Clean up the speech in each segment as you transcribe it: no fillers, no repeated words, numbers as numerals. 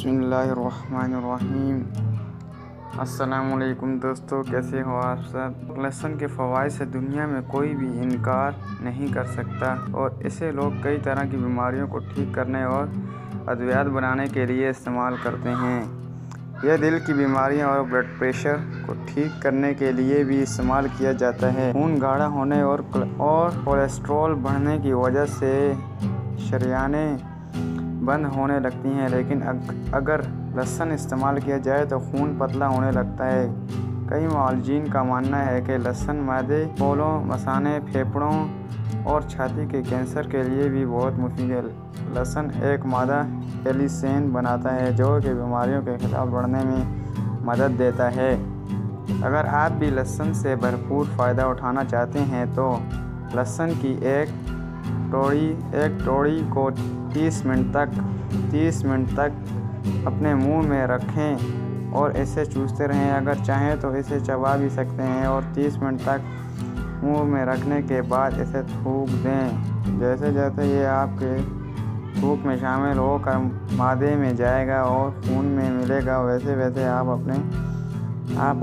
बिस्मिल्लाहिर्रहमानिर्रहीम। अस्सलामुअलैकुम दोस्तों, कैसे हो आप सब। लहसुन के फ़वाइद से दुनिया में कोई भी इनकार नहीं कर सकता और इसे लोग कई तरह की बीमारियों को ठीक करने और अद्वियात बनाने के लिए इस्तेमाल करते हैं। यह दिल की बीमारियां और ब्लड प्रेशर को ठीक करने के लिए भी इस्तेमाल किया जाता है। खून गाढ़ा होने और कोलेस्ट्रॉल बढ़ने की वजह से शरियानें बंद होने लगती हैं, लेकिन अगर लहसुन इस्तेमाल किया जाए तो खून पतला होने लगता है। कई मुआलिजीन का मानना है कि लहसुन मैदे, फूलों, मसाने, फेफड़ों और छाती के कैंसर के लिए भी बहुत मुफीद है। लहसुन एक मादा एलिसेन बनाता है जो कि बीमारियों के खिलाफ लड़ने में मदद देता है। अगर आप भी लहसुन से भरपूर फ़ायदा उठाना चाहते हैं तो लहसुन की एक टोड़ी को 30 मिनट तक अपने मुंह में रखें और इसे चूसते रहें। अगर चाहें तो इसे चबा भी सकते हैं और 30 मिनट तक मुंह में रखने के बाद इसे थूक दें। जैसे जैसे ये आपके थूक में शामिल होकर मादे में जाएगा और खून में मिलेगा, वैसे वैसे आप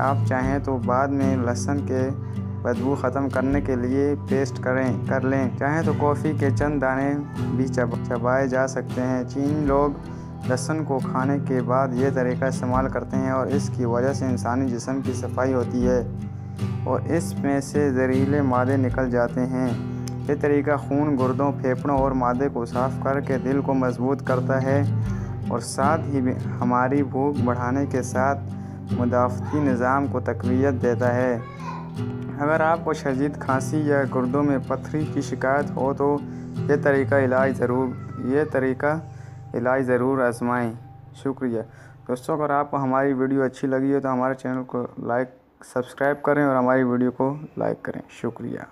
आप चाहें तो बाद में लहसुन के बदबू ख़त्म करने के लिए पेस्ट कर लें। चाहें तो कॉफ़ी के चंद दाने भी चबाए जा सकते हैं। चीनी लोग लहसुन को खाने के बाद ये तरीका इस्तेमाल करते हैं और इसकी वजह से इंसानी जिस्म की सफाई होती है और इसमें से जहरीले मादे निकल जाते हैं। ये तरीका खून, गुर्दों, फेफड़ों और मादे को साफ़ करके दिल को मजबूत करता है और साथ ही हमारी भूख बढ़ाने के साथ मुदाफ़ती निज़ाम को तक़वियत देता है। अगर आपको शदीद खांसी या गुर्दों में पथरी की शिकायत हो तो ये तरीका इलाज ज़रूर आजमाएं। शुक्रिया दोस्तों। अगर आपको हमारी वीडियो अच्छी लगी हो तो हमारे चैनल को सब्सक्राइब करें और हमारी वीडियो को लाइक करें। शुक्रिया।